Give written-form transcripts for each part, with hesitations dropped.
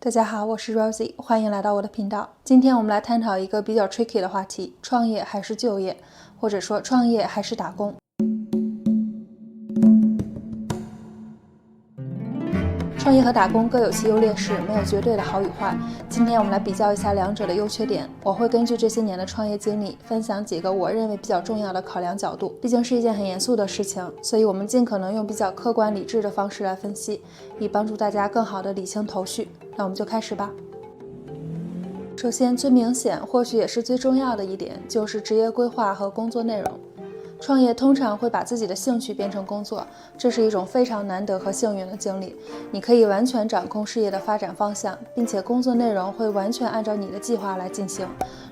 大家好，我是 Rosie， 欢迎来到我的频道。今天我们来探讨一个比较 tricky 的话题：创业还是就业，或者说创业还是打工。创业和打工各有其优劣势，没有绝对的好与坏。今天我们来比较一下两者的优缺点。我会根据这些年的创业经历，分享几个我认为比较重要的考量角度。毕竟是一件很严肃的事情，所以我们尽可能用比较客观理智的方式来分析，以帮助大家更好的理清头绪。那我们就开始吧。首先，最明显，或许也是最重要的一点，就是职业规划和工作内容。创业通常会把自己的兴趣变成工作，这是一种非常难得和幸运的经历。你可以完全掌控事业的发展方向，并且工作内容会完全按照你的计划来进行。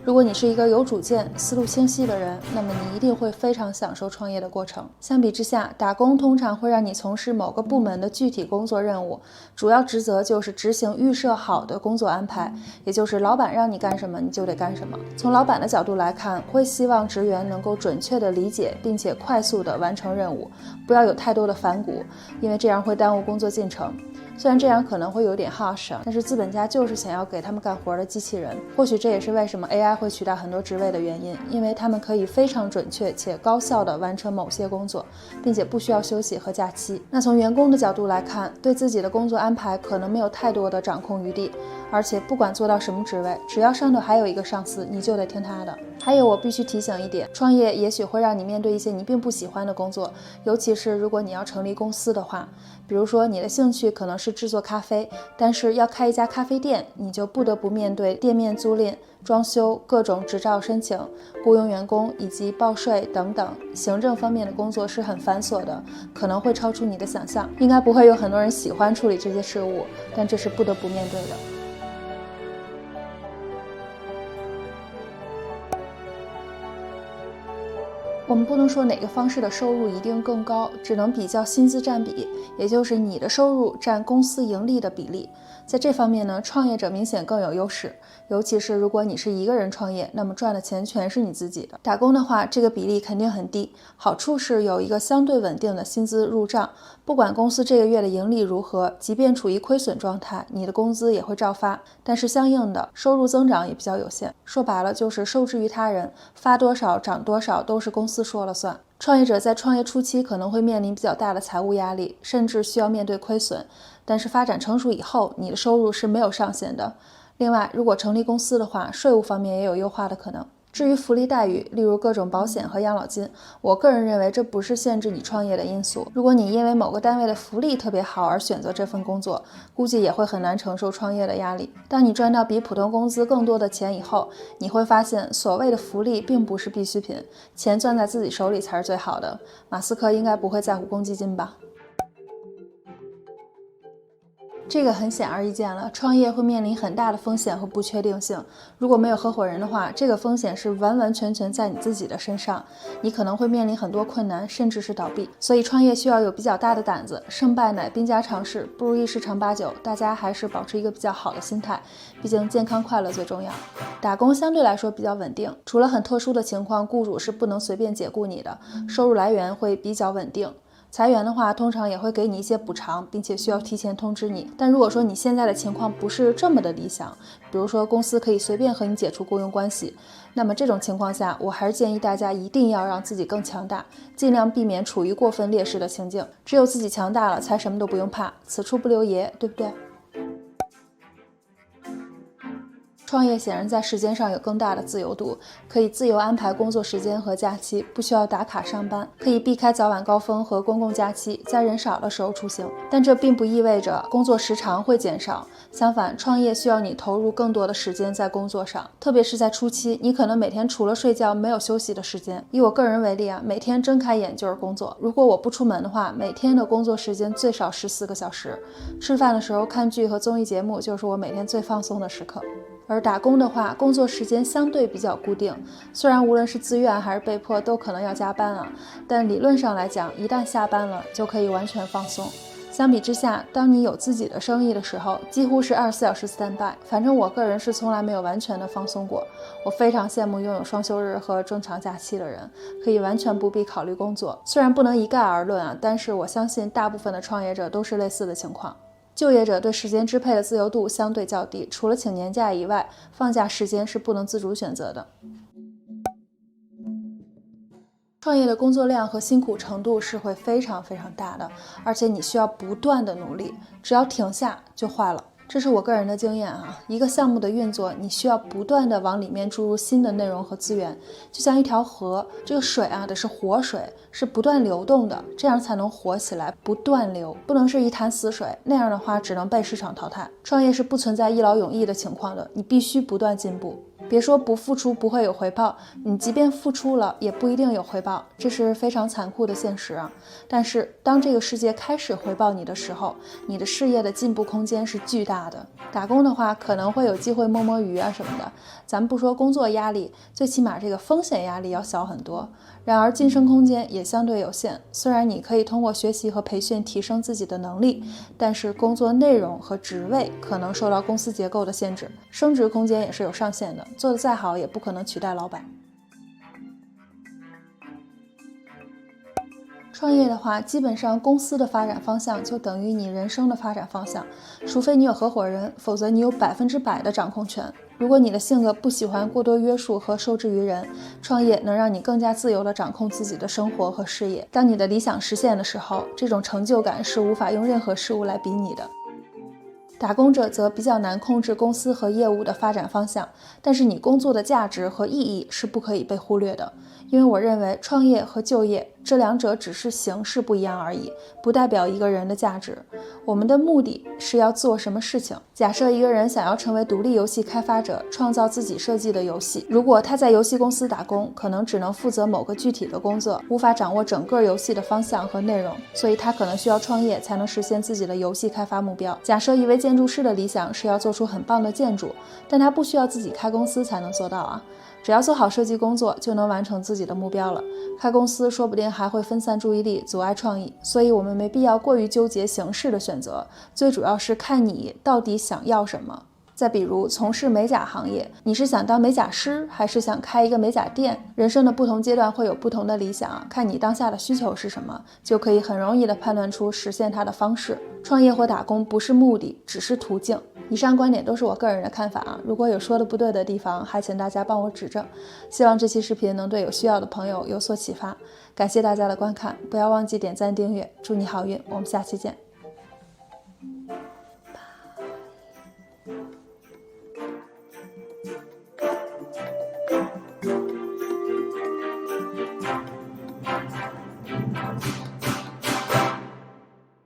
如果你是一个有主见、思路清晰的人，那么你一定会非常享受创业的过程。相比之下，打工通常会让你从事某个部门的具体工作任务，主要职责就是执行预设好的工作安排，也就是老板让你干什么你就得干什么。从老板的角度来看，会希望职员能够准确地理解并且快速地完成任务，不要有太多的反骨，因为这样会耽误工作进程。虽然这样可能会有点 harsh， 但是资本家就是想要给他们干活的机器人。或许这也是为什么 AI 会取代很多职位的原因，因为他们可以非常准确且高效地完成某些工作，并且不需要休息和假期。那从员工的角度来看，对自己的工作安排可能没有太多的掌控余地，而且不管做到什么职位，只要上头还有一个上司，你就得听他的。还有，我必须提醒一点，创业也许会让你面对一些你并不喜欢的工作，尤其是如果你要成立公司的话。比如说你的兴趣可能是制作咖啡，但是要开一家咖啡店，你就不得不面对店面租赁、装修、各种执照申请、雇佣员工以及报税等等，行政方面的工作是很繁琐的，可能会超出你的想象。应该不会有很多人喜欢处理这些事务，但这是不得不面对的。我们不能说哪个方式的收入一定更高，只能比较薪资占比，也就是你的收入占公司盈利的比例。在这方面呢，创业者明显更有优势，尤其是如果你是一个人创业，那么赚的钱全是你自己的。打工的话，这个比例肯定很低，好处是有一个相对稳定的薪资入账，不管公司这个月的盈利如何，即便处于亏损状态，你的工资也会照发，但是相应的收入增长也比较有限。说白了就是受制于他人，发多少涨多少都是公司说了算。创业者在创业初期可能会面临比较大的财务压力，甚至需要面对亏损，但是发展成熟以后，你的收入是没有上限的。另外，如果成立公司的话，税务方面也有优化的可能。至于福利待遇，例如各种保险和养老金，我个人认为这不是限制你创业的因素。如果你因为某个单位的福利特别好而选择这份工作，估计也会很难承受创业的压力。当你赚到比普通工资更多的钱以后，你会发现所谓的福利并不是必需品，钱攥在自己手里才是最好的。马斯克应该不会在乎公积金吧？这个很显而易见了，创业会面临很大的风险和不确定性。如果没有合伙人的话，这个风险是完完全全在你自己的身上，你可能会面临很多困难，甚至是倒闭。所以创业需要有比较大的胆子，胜败乃兵家常事，不如意事常八九。大家还是保持一个比较好的心态，毕竟健康快乐最重要。打工相对来说比较稳定，除了很特殊的情况，雇主是不能随便解雇你的，收入来源会比较稳定。裁员的话，通常也会给你一些补偿，并且需要提前通知你。但如果说你现在的情况不是这么的理想，比如说公司可以随便和你解除雇佣关系，那么这种情况下，我还是建议大家一定要让自己更强大，尽量避免处于过分劣势的情境。只有自己强大了，才什么都不用怕，此处不留爷，对不对？创业显然在时间上有更大的自由度，可以自由安排工作时间和假期，不需要打卡上班，可以避开早晚高峰和公共假期，在人少的时候出行。但这并不意味着工作时长会减少，相反，创业需要你投入更多的时间在工作上，特别是在初期，你可能每天除了睡觉没有休息的时间。以我个人为例每天睁开眼就是工作，如果我不出门的话，每天的工作时间最少14个小时。吃饭的时候看剧和综艺节目就是我每天最放松的时刻。而打工的话，工作时间相对比较固定，虽然无论是自愿还是被迫都可能要加班但理论上来讲，一旦下班了就可以完全放松。相比之下，当你有自己的生意的时候，几乎是24小时 standby。反正我个人是从来没有完全的放松过。我非常羡慕拥有双休日和正常假期的人，可以完全不必考虑工作。虽然不能一概而论但是我相信大部分的创业者都是类似的情况。就业者对时间支配的自由度相对较低，除了请年假以外，放假时间是不能自主选择的。创业的工作量和辛苦程度是会非常大的，而且你需要不断的努力，只要停下就坏了。这是我个人的经验啊，一个项目的运作，你需要不断的往里面注入新的内容和资源，就像一条河，这个水啊得是活水，是不断流动的，这样才能活起来，不断流，不能是一潭死水，那样的话只能被市场淘汰。创业是不存在一劳永逸的情况的，你必须不断进步。别说不付出不会有回报，你即便付出了也不一定有回报，这是非常残酷的现实啊。但是当这个世界开始回报你的时候，你的事业的进步空间是巨大的。打工的话可能会有机会摸摸鱼啊什么的，咱们不说工作压力，最起码这个风险压力要小很多。然而晋升空间也相对有限，虽然你可以通过学习和培训提升自己的能力，但是工作内容和职位可能受到公司结构的限制，升职空间也是有上限的，做得再好也不可能取代老板。创业的话，基本上公司的发展方向就等于你人生的发展方向，除非你有合伙人，否则你有100%的掌控权。如果你的性格不喜欢过多约束和受制于人，创业能让你更加自由地掌控自己的生活和事业。当你的理想实现的时候，这种成就感是无法用任何事物来比拟的。打工者则比较难控制公司和业务的发展方向，但是你工作的价值和意义是不可以被忽略的。因为我认为创业和就业这两者只是形式不一样而已，不代表一个人的价值。我们的目的是要做什么事情。假设一个人想要成为独立游戏开发者，创造自己设计的游戏，如果他在游戏公司打工，可能只能负责某个具体的工作，无法掌握整个游戏的方向和内容，所以他可能需要创业才能实现自己的游戏开发目标。假设一位建筑师的理想是要做出很棒的建筑，但他不需要自己开公司才能做到啊。只要做好设计工作，就能完成自己的目标了。开公司说不定还会分散注意力，阻碍创意。所以我们没必要过于纠结形式的选择，最主要是看你到底想要什么。再比如从事美甲行业，你是想当美甲师，还是想开一个美甲店？人生的不同阶段会有不同的理想，看你当下的需求是什么，就可以很容易地判断出实现它的方式。创业或打工不是目的，只是途径。以上观点都是我个人的看法啊，如果有说的不对的地方，还请大家帮我指正。希望这期视频能对有需要的朋友有所启发。感谢大家的观看，不要忘记点赞订阅，祝你好运，我们下期见。